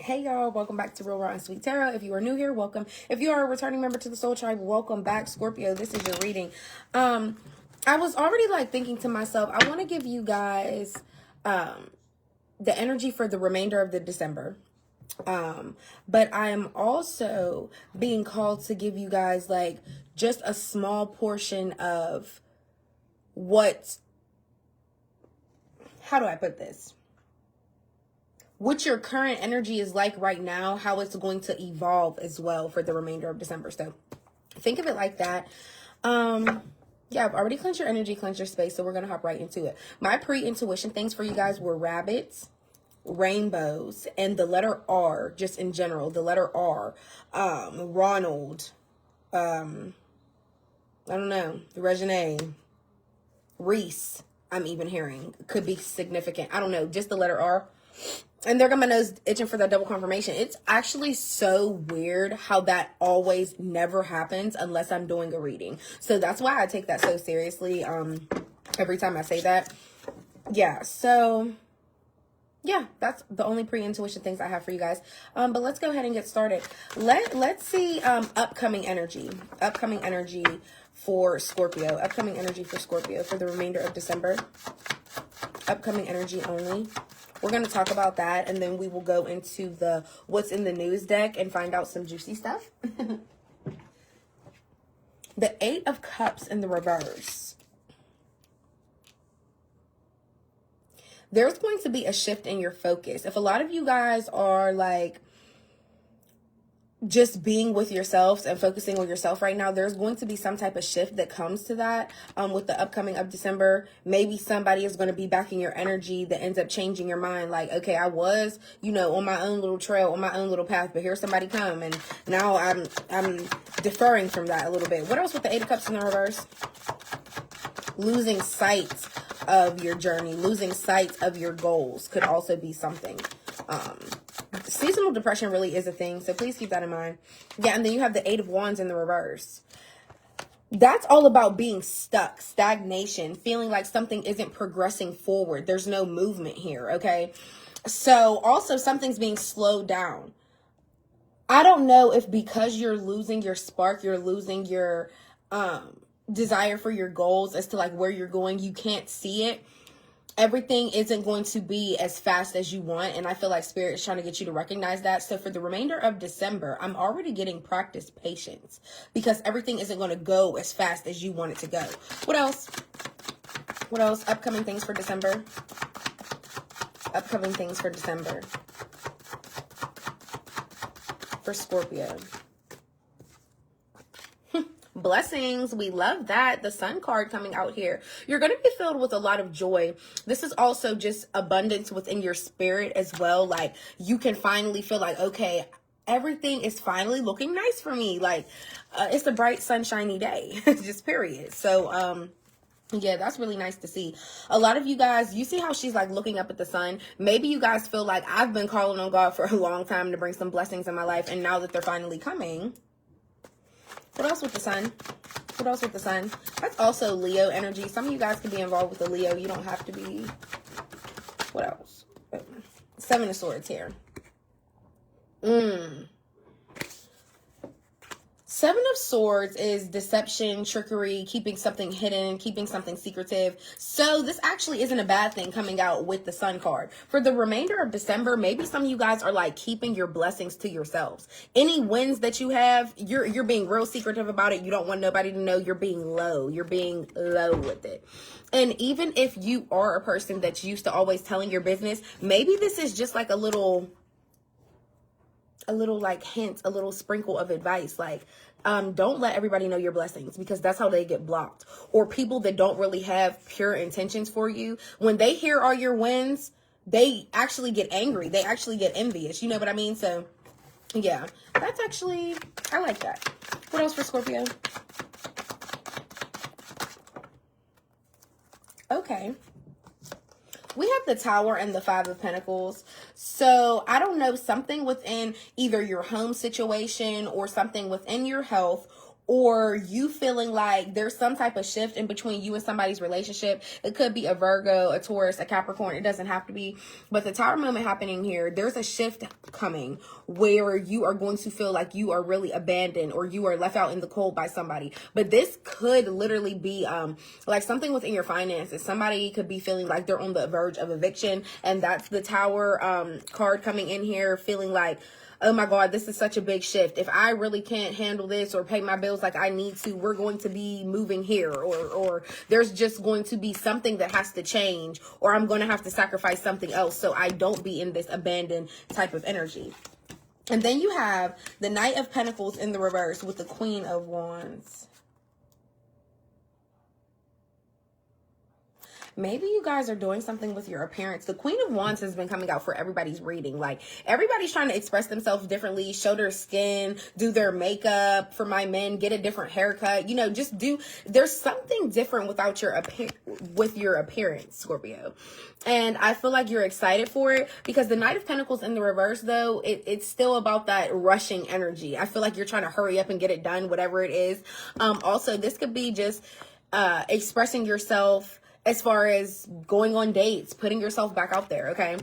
Hey y'all, welcome back to Real Raw and Sweet Tarot. If you are new here, welcome. If you are a returning member to the Soul Tribe, welcome back. Scorpio, this is your reading. I was already thinking to myself, I want to give you guys the energy for the remainder of the December. But I am also being called to give you guys just a small portion of how do I put this? What your current energy is like right now, how it's going to evolve as well for the remainder of December. So think of it like that. Yeah, I've already cleansed your energy, cleansed your space, so we're going to hop right into it. My pre-intuition things for you guys were rabbits, rainbows, and the letter R, just in general, the letter R, Ronald, I don't know, Regine, Reese, I'm even hearing, could be significant. I don't know, just the letter R. And there got my nose itching for that double confirmation. It's actually so weird how that always never happens unless I'm doing a reading. So that's why I take that so seriously every time I say that. Yeah, so yeah, that's the only pre-intuition things I have for you guys. But let's go ahead and get started. Let's see upcoming energy for Scorpio. Upcoming energy for Scorpio for the remainder of December. Upcoming energy only. We're going to talk about that, and then we will go into the what's in the news deck and find out some juicy stuff. The 8 of Cups in the reverse. There's going to be a shift in your focus. If a lot of you guys are just being with yourselves and focusing on yourself right now, there's going to be some type of shift that comes to that with the upcoming of December. Maybe somebody is going to be backing your energy that ends up changing your mind. Okay, I was, on my own little trail, on my own little path, but here's somebody come, and now I'm deferring from that a little bit. What else with the 8 of Cups in the reverse? Losing sight of your journey, losing sight of your goals could also be something. Seasonal depression really is a thing, so please keep that in mind. Yeah, and then you have the 8 of Wands in the reverse. That's all about being stuck, stagnation, feeling like something isn't progressing forward. There's no movement here, okay? So also something's being slowed down. I don't know if because you're losing your spark, you're losing your desire for your goals as to where you're going, you can't see it. Everything isn't going to be as fast as you want, and I feel like Spirit is trying to get you to recognize that. So for the remainder of December, I'm already getting practice patience because everything isn't going to go as fast as you want it to go. What else? What else? Upcoming things for December. Upcoming things for December. For Scorpio. Blessings. We love that. The Sun card coming out here. You're going to be filled with a lot of joy. This is also just abundance within your spirit as well. You can finally feel okay, everything is finally looking nice for me. It's a bright, sunshiny day. Just period. So, yeah, that's really nice to see. A lot of you guys, you see how she's looking up at the sun. Maybe you guys feel I've been calling on God for a long time to bring some blessings in my life. And now that they're finally coming. What else with the sun? What else with the sun? That's also Leo energy. Some of you guys can be involved with the Leo. You don't have to be. What else? 7 of Swords here. 7 of Swords is deception, trickery, keeping something hidden, keeping something secretive. So this actually isn't a bad thing coming out with the Sun card. For the remainder of December, maybe some of you guys are keeping your blessings to yourselves. Any wins that you have, you're being real secretive about it. You don't want nobody to know. You're being low. You're being low with it. And even if you are a person that's used to always telling your business, maybe this is just a little hint, a little sprinkle of advice. Don't let everybody know your blessings because that's how they get blocked. Or people that don't really have pure intentions for you, when they hear all your wins, they actually get angry. They actually get envious. You know what I mean? So yeah, that's actually, I like that. What else for Scorpio? Okay. We have the Tower and the 5 of Pentacles. So I don't know, something within either your home situation or something within your health or you feeling like there's some type of shift in between you and somebody's relationship. It could be a Virgo, a Taurus, a Capricorn. It doesn't have to be. But the Tower moment happening here, there's a shift coming where you are going to feel like you are really abandoned or you are left out in the cold by somebody. But this could literally be like something within your finances. Somebody could be feeling like they're on the verge of eviction. And that's the Tower card coming in here, feeling like, oh my God, this is such a big shift. If I really can't handle this or pay my bills like I need to, we're going to be moving here, or there's just going to be something that has to change, or I'm going to have to sacrifice something else so I don't be in this abandoned type of energy. And then you have the Knight of Pentacles in the reverse with the Queen of Wands. Maybe you guys are doing something with your appearance. The Queen of Wands has been coming out for everybody's reading. Like, everybody's trying to express themselves differently, show their skin, do their makeup. For my men, get a different haircut. You know, just there's something different with your appearance, Scorpio. And I feel like you're excited for it because the Knight of Pentacles in the reverse, though, it's still about that rushing energy. I feel like you're trying to hurry up and get it done, whatever it is. Also, this could be just expressing yourself as far as going on dates, putting yourself back out there, okay?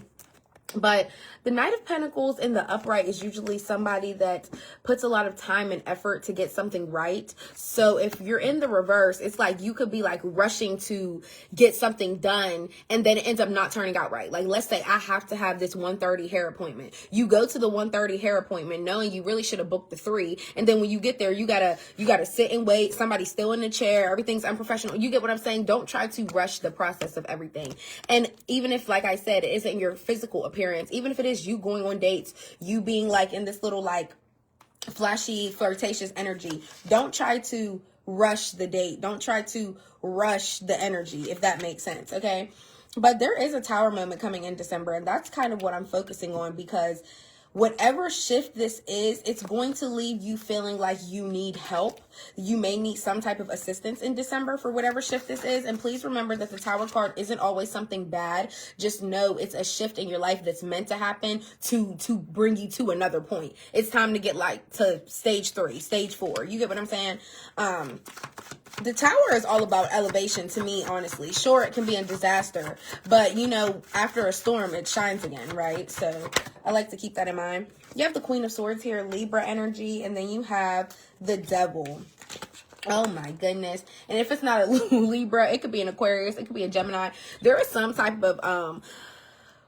But the Knight of Pentacles in the upright is usually somebody that puts a lot of time and effort to get something right. So if you're in the reverse, it's like you could be like rushing to get something done and then it ends up not turning out right. Like, let's say I have to have this 1:30 hair appointment. You go to the 1:30 hair appointment knowing you really should have booked the 3. And then when you get there, you gotta sit and wait. Somebody's still in the chair. Everything's unprofessional. You get what I'm saying? Don't try to rush the process of everything. And even if, like I said, it isn't your physical appearance, even if it is you going on dates, you being like in this little like flashy, flirtatious energy, don't try to rush the date. Don't try to rush the energy, if that makes sense, okay? But there is a Tower moment coming in December, and that's kind of what I'm focusing on, because whatever shift this is, it's going to leave you feeling like you need help. You may need some type of assistance in December for whatever shift this is. And please remember that the Tower card isn't always something bad. Just know it's a shift in your life that's meant to happen to bring you to another point. It's time to get like to stage 3, stage 4. You get what I'm saying? The Tower is all about elevation to me, honestly. Sure, it can be a disaster, but you know, after a storm, it shines again, right? So I like to keep that in mind. You have the Queen of Swords here, Libra energy, and then you have the Devil. Oh my goodness. And if it's not a Libra, it could be an Aquarius, it could be a Gemini. There is some type of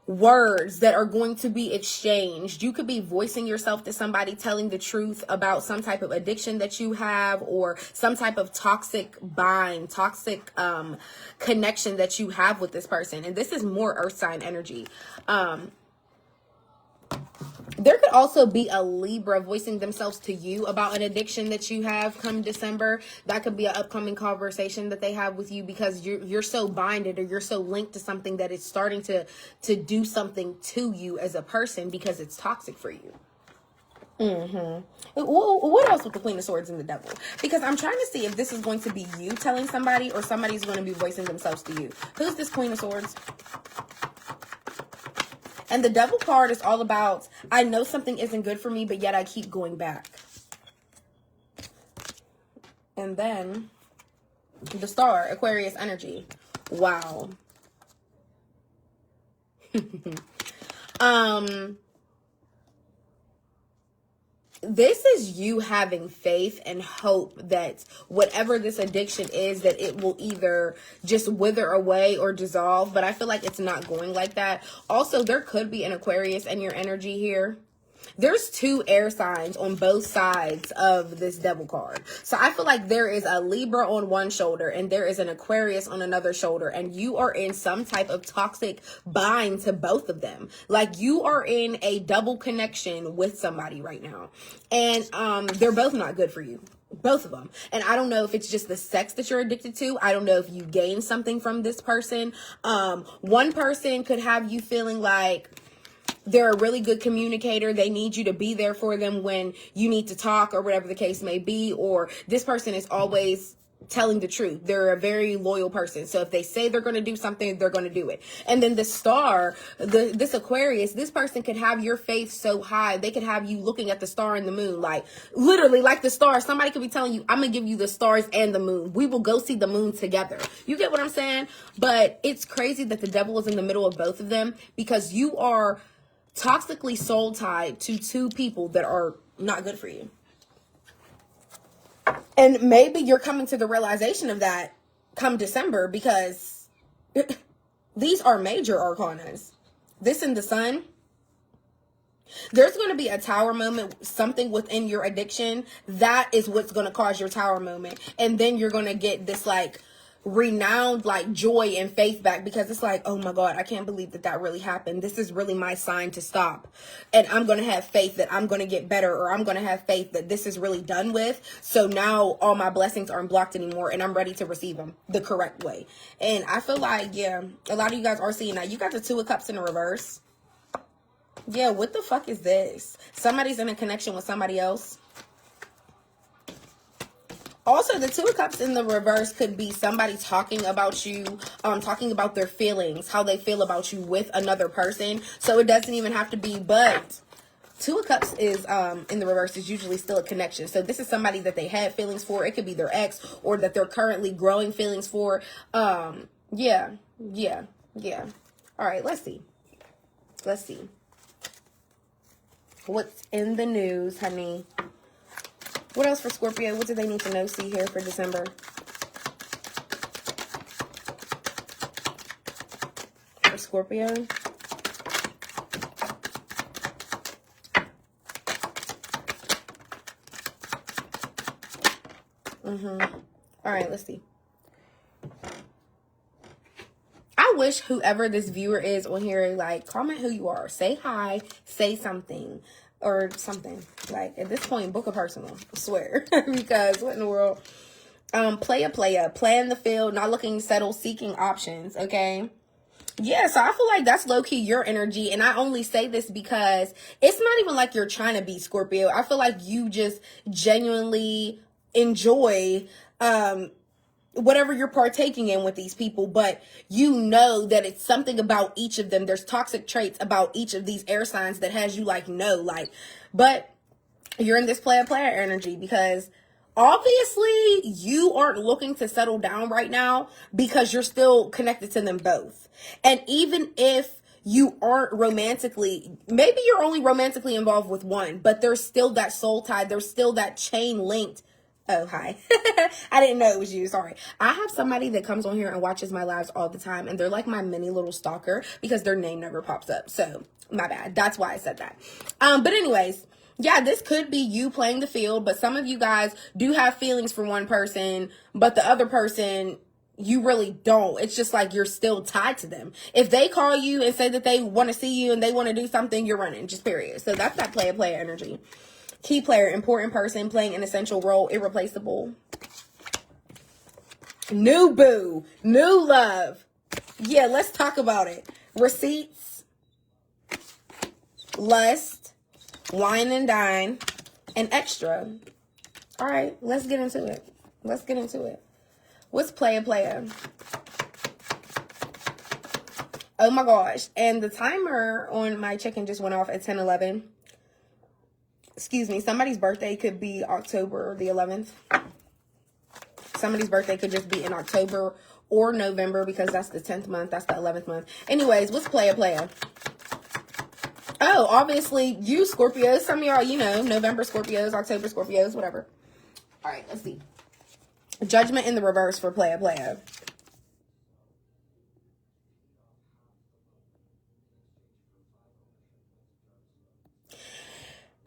words that are going to be exchanged. You could be voicing yourself to somebody, telling the truth about some type of addiction that you have, or some type of toxic connection that you have with this person. And this is more earth sign energy. There could also be a Libra voicing themselves to you about an addiction that you have come December. That could be an upcoming conversation that they have with you, because you're so binded, or you're so linked to something that it's starting to do something to you as a person because it's toxic for you. What else with the Queen of Swords and the Devil? Because I'm trying to see if this is going to be you telling somebody, or somebody's going to be voicing themselves to you. Who's this Queen of Swords? And the Devil card is all about, I know something isn't good for me, but yet I keep going back. And then the Star, Aquarius energy. Wow. This is you having faith and hope that whatever this addiction is, that it will either just wither away or dissolve. But I feel like it's not going like that. Also, there could be an Aquarius in your energy here. There's 2 air signs on both sides of this Devil card. So I feel like there is a Libra on one shoulder and there is an Aquarius on another shoulder. And you are in some type of toxic bind to both of them. Like, you are in a double connection with somebody right now. And they're both not good for you. Both of them. And I don't know if it's just the sex that you're addicted to. I don't know if you gain something from this person. One person could have you feeling like they're a really good communicator. They need you to be there for them when you need to talk, or whatever the case may be. Or this person is always telling the truth. They're a very loyal person. So if they say they're going to do something, they're going to do it. And then the star, this Aquarius, this person could have your faith so high. They could have you looking at the star and the moon, like literally like the stars. Somebody could be telling you, I'm going to give you the stars and the moon. We will go see the moon together. You get what I'm saying? But it's crazy that the devil is in the middle of both of them, because you are toxically soul tied to two people that are not good for you. And maybe you're coming to the realization of that come December, because these are major arcanas. This and the sun. There's going to be a tower moment, something within your addiction. That is what's going to cause your tower moment. And then you're going to get this like renowned like joy and faith back, because it's like, oh my God, I can't believe that really happened. This is really my sign to stop. And I'm going to have faith that I'm going to get better, or I'm going to have faith that this is really done with. So now all my blessings aren't blocked anymore, and I'm ready to receive them the correct way. And I feel like, yeah, a lot of you guys are seeing that. You got the Two of Cups in the reverse. Yeah, what the fuck is this? Somebody's in a connection with somebody else. Also, the Two of Cups in the reverse could be somebody talking about you, talking about their feelings, how they feel about you with another person. So it doesn't even have to be, but Two of Cups is in the reverse is usually still a connection. So this is somebody that they had feelings for. It could be their ex, or that they're currently growing feelings for. Yeah. All right, let's see. What's in the news, honey? What else for Scorpio? What do they need to know, see here for December? For Scorpio. All right, let's see. I wish whoever this viewer is on here, like, comment who you are. Say hi. Say something. Or something. Like, at this point, book a personal. I swear. Because what in the world? Play in the field, not looking to settle, seeking options. Okay. Yeah, so I feel like that's low-key your energy. And I only say this because it's not even like you're trying to be Scorpio. I feel like you just genuinely enjoy whatever you're partaking in with these people, but you know that it's something about each of them. There's toxic traits about each of these air signs that has you like, no, like, but you're in this player energy, because obviously you aren't looking to settle down right now, because you're still connected to them both. And even if you aren't romantically, maybe you're only romantically involved with one, but there's still that soul tie. There's still that chain linked. Oh, hi. I didn't know it was you. Sorry. I have somebody that comes on here and watches my lives all the time, and they're like my mini little stalker, because their name never pops up. So my bad. That's why I said that. But anyways, yeah, this could be you playing the field, but some of you guys do have feelings for one person, but the other person, you really don't. It's just like you're still tied to them. If they call you and say that they want to see you and they want to do something, you're running, just period. So that's that player energy. Key player, important person, playing an essential role, irreplaceable. New boo, new love. Yeah, let's talk about it. Receipts, lust, wine and dine, and extra. All right, let's get into it. What's player? Oh my gosh. And the timer on my chicken just went off at 10:11. Excuse me, somebody's birthday could be October the 11th. Somebody's birthday could just be in October or November, because that's the 10th month. That's the 11th month. Anyways, what's player? Oh, obviously, you Scorpios. Some of y'all, you know, November Scorpios, October Scorpios, whatever. All right, let's see. Judgment in the reverse for player.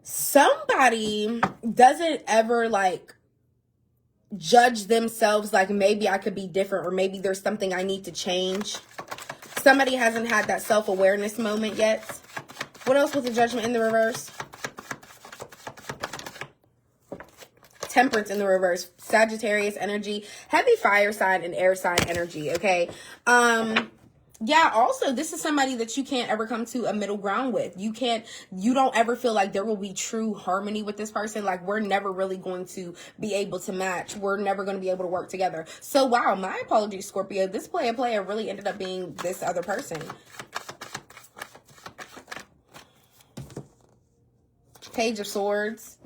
Somebody doesn't ever like judge themselves, like maybe I could be different, or maybe there's something I need to change. Somebody hasn't had that self-awareness moment yet. What else was the Judgment in the reverse? Temperance in the reverse. Sagittarius energy, heavy fire sign and air sign energy. Okay. Yeah, also, this is somebody that you can't ever come to a middle ground with. You don't ever feel like there will be true harmony with this person. Like, we're never really going to be able to match. We're never going to be able to work together. So, wow, my apologies, Scorpio. This player really ended up being this other person. Page of Swords.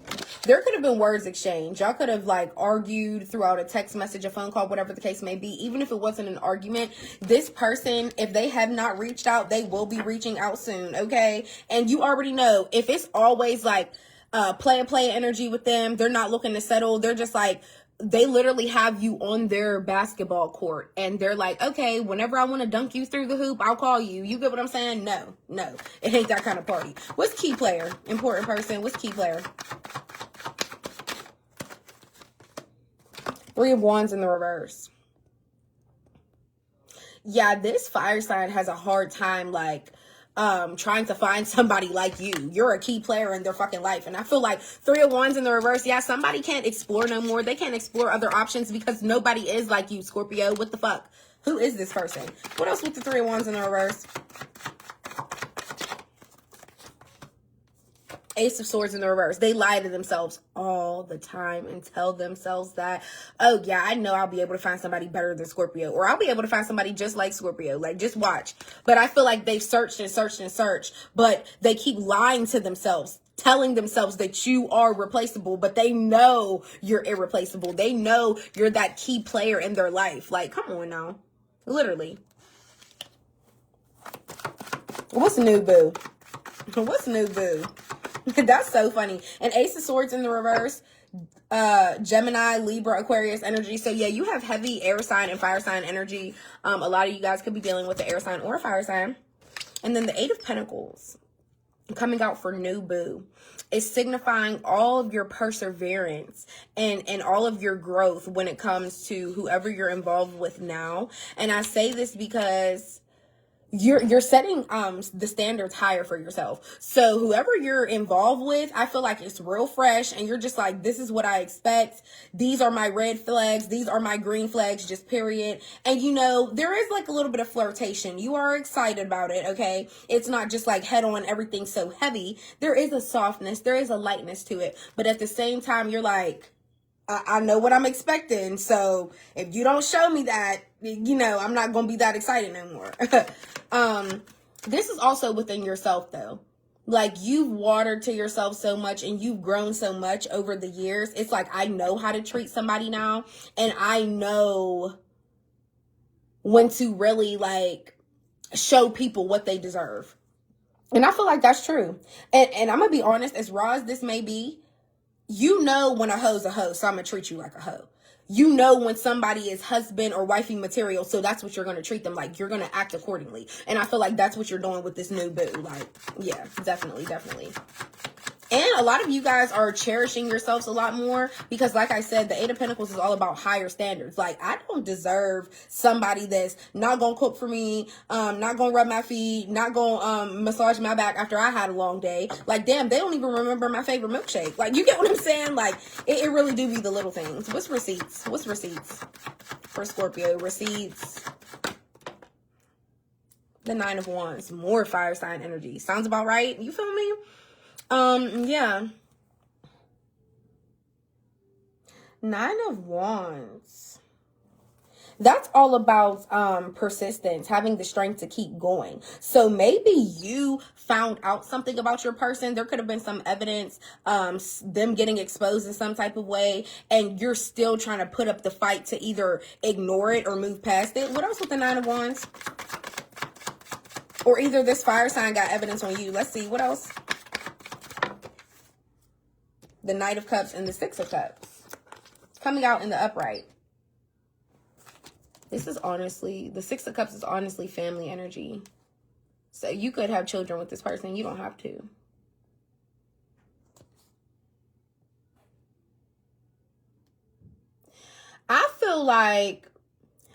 There could have been words exchanged. Y'all could have like argued throughout a text message, a phone call, whatever the case may be. Even if it wasn't an argument, this person, if they have not reached out, they will be reaching out soon, okay? And you already know, if it's always like play energy with them, they're not looking to settle. They're just like, they literally have you on their basketball court and they're like, okay, whenever I want to dunk you through the hoop, I'll call you. You get what I'm saying? No, it ain't that kind of party. What's key player? Important person. What's key player? Three of Wands in the reverse. Yeah, this fire sign has a hard time like trying to find somebody like you. You're a key player in their fucking life. And I feel like Three of Wands in the reverse. Yeah, somebody can't explore no more. They can't explore other options because nobody is like you, Scorpio. What the fuck? Who is this person? What else with the Three of Wands in the reverse? Ace of Swords in the reverse. They lie to themselves all the time and tell themselves that, oh yeah, I know I'll be able to find somebody better than Scorpio, or I'll be able to find somebody just like Scorpio. Like, just watch. But I feel like they've searched and searched and searched, but they keep lying to themselves, telling themselves that you are replaceable, but they know you're irreplaceable. They know you're that key player in their life. Like, come on now. Literally. What's new, boo? What's new, boo? That's so funny. And Ace of Swords in the reverse. Gemini, Libra, Aquarius energy. So yeah, you have heavy air sign and fire sign energy. A lot of you guys could be dealing with the air sign or fire sign. And then the Eight of Pentacles coming out for new boo is signifying all of your perseverance and all of your growth when it comes to whoever you're involved with now. And I say this because you're setting the standards higher for yourself. So whoever you're involved with, I feel like it's real fresh and you're just like, this is what I expect. These are my red flags. These are my green flags, just period. And you know, there is like a little bit of flirtation. You are excited about it, okay? It's not just like head on, everything so heavy. There is a softness, there is a lightness to it. But at the same time, you're like, I know what I'm expecting. So if you don't show me that, you know, I'm not going to be that excited no more. This is also within yourself though. Like, you've watered to yourself so much and you've grown so much over the years. It's like, I know how to treat somebody now, and I know when to really like show people what they deserve. And I feel like that's true. And I'm going to be honest, as raw as this may be, you know when a hoe's a hoe, so I'm going to treat you like a hoe. You know when somebody is husband or wifey material, so that's what you're going to treat them like. You're going to act accordingly. And I feel like that's what you're doing with this new boo. Like, yeah, definitely. And a lot of you guys are cherishing yourselves a lot more because, like I said, the Eight of Pentacles is all about higher standards. Like, I don't deserve somebody that's not going to cook for me, not going to rub my feet, not going to massage my back after I had a long day. Like, damn, they don't even remember my favorite milkshake. Like, you get what I'm saying? Like, it really do be the little things. What's receipts? What's receipts for Scorpio? Receipts. The Nine of Wands. More fire sign energy. Sounds about right. You feel me? Yeah. Nine of Wands. That's all about persistence, having the strength to keep going. So maybe you found out something about your person. There could have been some evidence, them getting exposed in some type of way, and you're still trying to put up the fight to either ignore it or move past it. What else with the Nine of Wands? Or either this fire sign got evidence on you. Let's see, what else? The Knight of Cups and the Six of Cups coming out in the upright. This is honestly, the Six of Cups is honestly family energy. So you could have children with this person. You don't have to. I feel like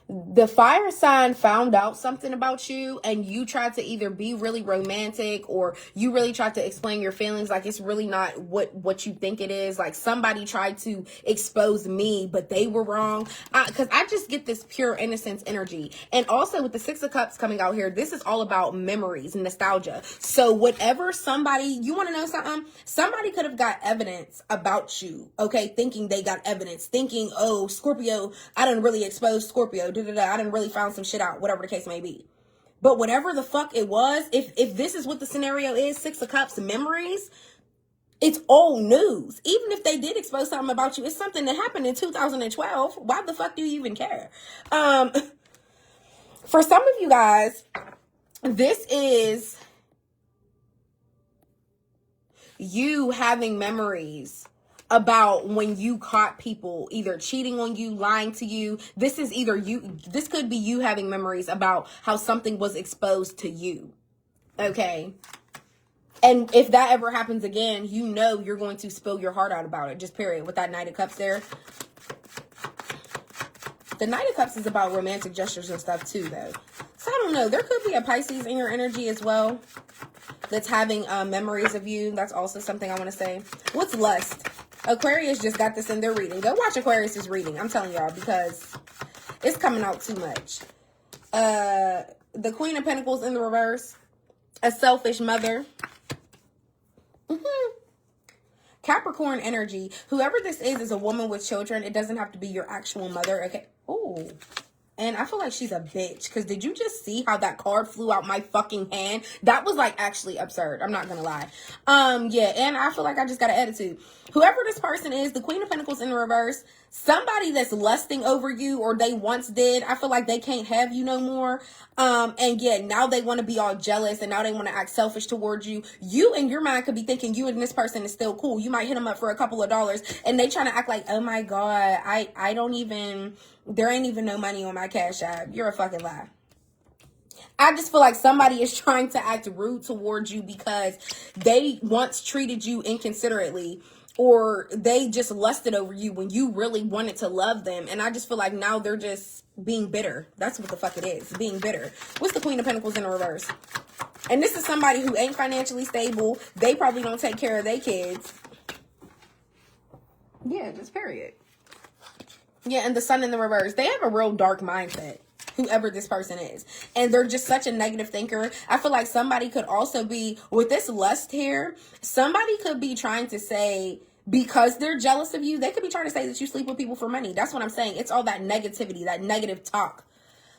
The fire sign found out something about you, and you tried to either be really romantic, or you really tried to explain your feelings like it's really not what you think it is. Like somebody tried to expose me, but they were wrong. Because I just get this pure innocence energy. And also with the Six of Cups coming out here, this is all about memories and nostalgia. So whatever somebody, you want to know something? Somebody could have got evidence about you, okay? Thinking they got evidence, thinking, oh, Scorpio, I didn't really expose Scorpio. I didn't really found some shit out, whatever the case may be. But whatever the fuck it was, if this is what the scenario is, Six of Cups, memories, it's old news. Even if they did expose something about you, it's something that happened in 2012. Why the fuck do you even care? For some of you guys, this is you having memories about when you caught people either cheating on you, lying to you. This is either you, this could be you having memories about how something was exposed to you. Okay. And if that ever happens again, you know you're going to spill your heart out about it. Just period. With that Knight of Cups there. The Knight of Cups is about romantic gestures and stuff too, though. So I don't know. There could be a Pisces in your energy as well that's having memories of you. That's also something I want to say. What's lust? Aquarius just got this in their reading. Go watch Aquarius's reading. I'm telling y'all, because it's coming out too much. The Queen of Pentacles in the reverse. A selfish mother. Capricorn energy. Whoever this is a woman with children. It doesn't have to be your actual mother. Okay. Oh. And I feel like she's a bitch. Because did you just see how that card flew out my fucking hand? That was like actually absurd. I'm not going to lie. Yeah. And I feel like I just got an attitude. Whoever this person is, the Queen of Pentacles in the reverse, somebody that's lusting over you, or they once did. I feel like they can't have you no more. And yeah, now they want to be all jealous, and now they want to act selfish towards you. You in your mind could be thinking you and this person is still cool. You might hit them up for a couple of dollars, and they trying to act like, oh my God, I don't even, there ain't even no money on my Cash App. You're a fucking lie. I just feel like somebody is trying to act rude towards you because they once treated you inconsiderately, or they just lusted over you when you really wanted to love them. And I just feel like now they're just being bitter. That's what the fuck it is, being bitter. What's the Queen of Pentacles in the reverse? And this is somebody who ain't financially stable. They probably don't take care of their kids. Yeah, just period. Yeah, and the Sun in the reverse. They have a real dark mindset, whoever this person is. And they're just such a negative thinker. I feel like somebody could also be, with this lust here, somebody could be trying to say, because they're jealous of you, they could be trying to say that you sleep with people for money. That's what I'm saying. It's all that negativity, that negative talk.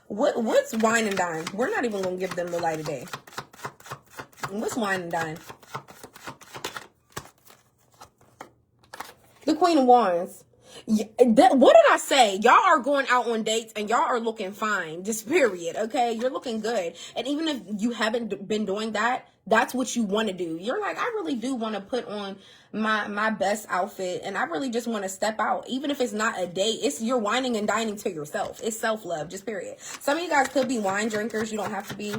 What's wine and dine? We're not even going to give them the light of day. What's wine and dine? The Queen of Wands. Yeah, what did I say? Y'all are going out on dates and y'all are looking fine. Just period. Okay. You're looking good. And even if you haven't been doing that, that's what you want to do. You're like, I really do want to put on my best outfit, and I really just want to step out. Even if it's not a date, it's you're whining and dining to yourself. It's self-love, just period. Some of you guys could be wine drinkers. You don't have to be.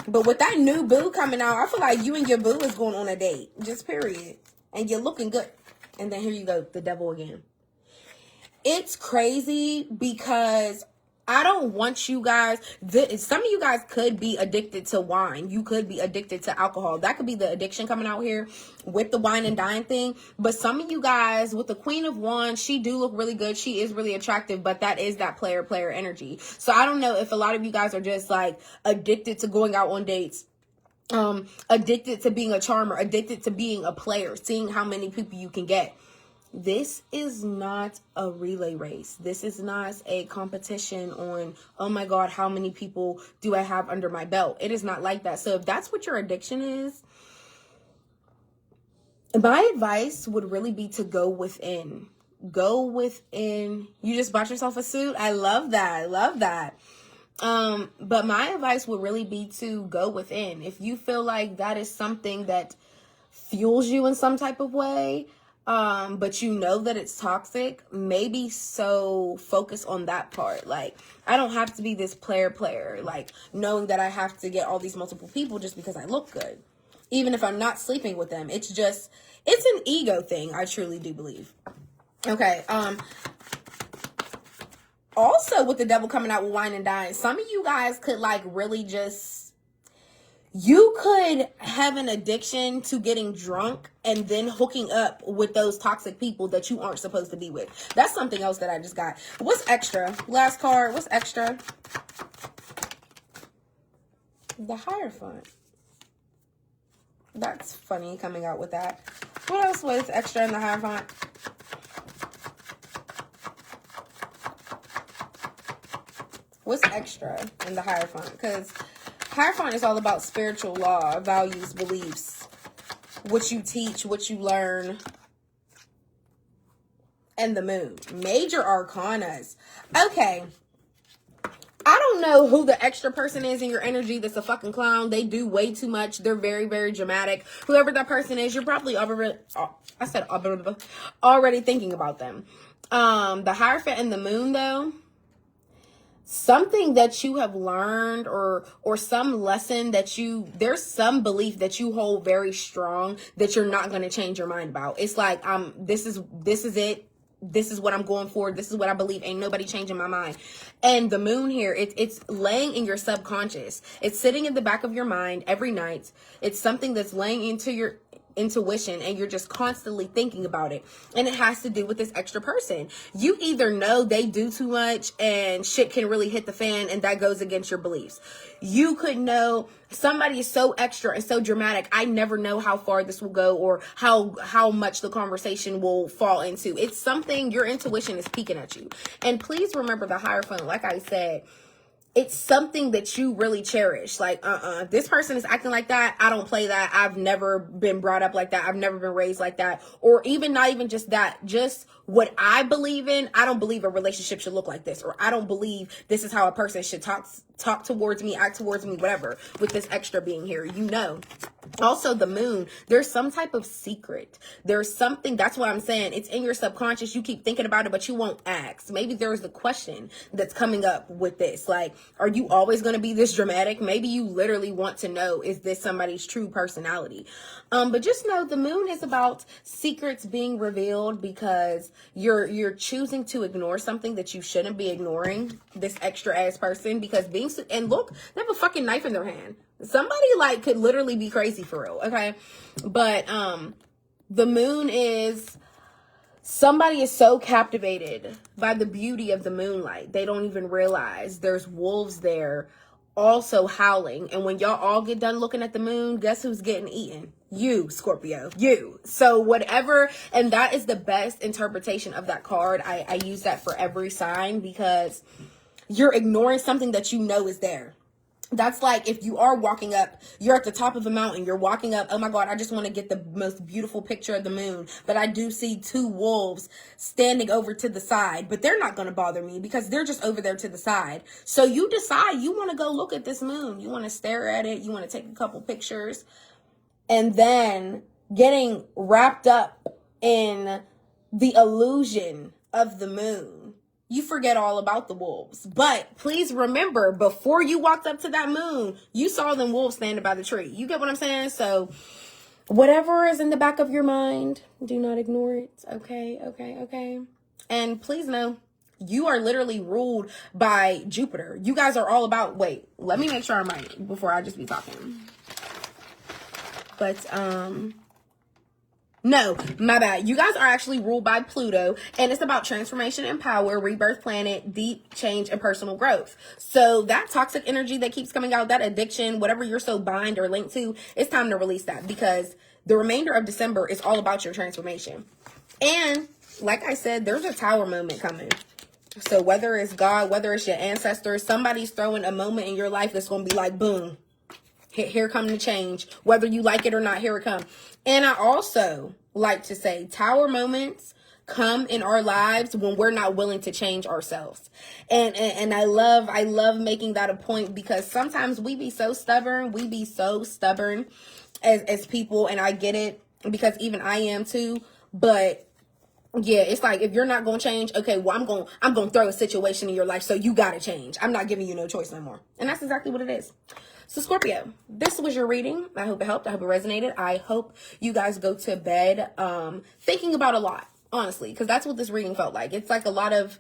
But with that new boo coming out, I feel like you and your boo is going on a date. Just period. And you're looking good. And then here you go, the devil again. It's crazy because I don't want you guys, some of you guys could be addicted to wine. You could be addicted to alcohol. That could be the addiction coming out here with the wine and dine thing. But some of you guys, with the Queen of Wands, she do look really good. She is really attractive, but that is that player energy. So I don't know if a lot of you guys are just like addicted to going out on dates. Addicted to being a charmer, addicted to being a player, seeing how many people you can get. This is not a relay race. This is not a competition on, oh my God, how many people do I have under my belt? It is not like that. So if that's what your addiction is, my advice would really be to go within. Go within. You just bought yourself a suit. I love that. I love that. But my advice would really be to go within. If you feel like that is something that fuels you in some type of way, but you know that it's toxic, maybe so focus on that part. Like, I don't have to be this player, like knowing that I have to get all these multiple people just because I look good, even if I'm not sleeping with them. It's just, it's an ego thing. I truly do believe. Okay. Also, with the devil coming out with wine and dine, some of you guys could like really just, you could have an addiction to getting drunk and then hooking up with those toxic people that you aren't supposed to be with. That's something else that I just got. What's extra? Last card. What's extra? The Hierophant. That's funny coming out with that. What else was extra in the Hierophant? What's extra in the Hierophant? Because Hierophant is all about spiritual law, values, beliefs, what you teach, what you learn, and the Moon. Major Arcanas. Okay. I don't know who the extra person is in your energy that's a fucking clown. They do way too much. They're very, very dramatic. Whoever that person is, you're probably already thinking about them. The Hierophant and the Moon, though, something that you have learned or some lesson that there's some belief that you hold very strong that you're not going to change your mind about. It's like, this is it. This is what I'm going for. This is what I believe. Ain't nobody changing my mind. And the Moon here, it's laying in your subconscious. It's sitting in the back of your mind every night. It's something that's laying into your intuition, and you're just constantly thinking about it. And it has to do with this extra person. You either know they do too much and shit can really hit the fan, and that goes against your beliefs. You could know somebody is so extra and so dramatic. I never know how far this will go or how much the conversation will fall into. It's something your intuition is peeking at you. And please remember the Hierophant, like I said, it's something that you really cherish. Like, this person is acting like that. I don't play that. I've never been brought up like that. I've never been raised like that. Or even not even just that, just what I believe in. I don't believe a relationship should look like this, or I don't believe this is how a person should talk towards me, act towards me, whatever, with this extra being here, you know. Also, the Moon, there's some type of secret. There's something, that's what I'm saying. It's in your subconscious. You keep thinking about it, but you won't ask. Maybe there's a question that's coming up with this. Like, are you always going to be this dramatic? Maybe you literally want to know, is this somebody's true personality? But just know the Moon is about secrets being revealed because you're choosing to ignore something that you shouldn't be ignoring, this extra ass person, because and look, they have a fucking knife in their hand. Somebody like could literally be crazy for real. Okay. But, the Moon is, somebody is so captivated by the beauty of the moonlight. They don't even realize there's wolves there also howling. And when y'all all get done looking at the Moon, guess who's getting eaten? You, Scorpio, you. So whatever, and that is the best interpretation of that card. I use that for every sign because you're ignoring something that you know is there. That's like if you are walking up, you're at the top of a mountain, you're walking up, oh my God, I just want to get the most beautiful picture of the Moon. But I do see two wolves standing over to the side, but they're not going to bother me because they're just over there to the side. So you decide you want to go look at this Moon. You want to stare at it. You want to take a couple pictures, and then getting wrapped up in the illusion of the Moon, you forget all about the wolves. But please remember, before you walked up to that Moon, you saw them wolves standing by the tree. You get what I'm saying? So whatever is in the back of your mind, do not ignore it. Okay. And please know, you are literally ruled by Jupiter. You guys are all about, wait, let me make sure I'm right before I just be talking. But, no, my bad. You guys are actually ruled by Pluto, and it's about transformation and power, rebirth planet, deep change, and personal growth. So that toxic energy that keeps coming out, that addiction, whatever you're so bind or linked to, it's time to release that because the remainder of December is all about your transformation. And like I said, there's a tower moment coming. So whether it's God, whether it's your ancestors, somebody's throwing a moment in your life that's going to be like, boom. Here come the change, whether you like it or not, here it come. And I also like to say tower moments come in our lives when we're not willing to change ourselves. And I love making that a point because sometimes we be so stubborn. As people, and I get it because even I am too. But yeah, it's like if you're not going to change, okay, well, I'm going to throw a situation in your life so you got to change. I'm not giving you no choice no more. And that's exactly what it is. So Scorpio, this was your reading. I hope it helped. I hope it resonated. I hope you guys go to bed thinking about a lot, honestly, because that's what this reading felt like. It's like a lot of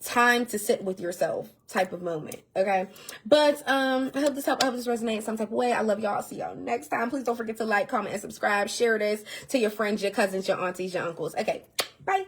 time to sit with yourself type of moment. Okay. But I hope this helped. I hope this resonated in some type of way. I love y'all. I'll see y'all next time. Please don't forget to like, comment, and subscribe. Share this to your friends, your cousins, your aunties, your uncles. Okay. Bye.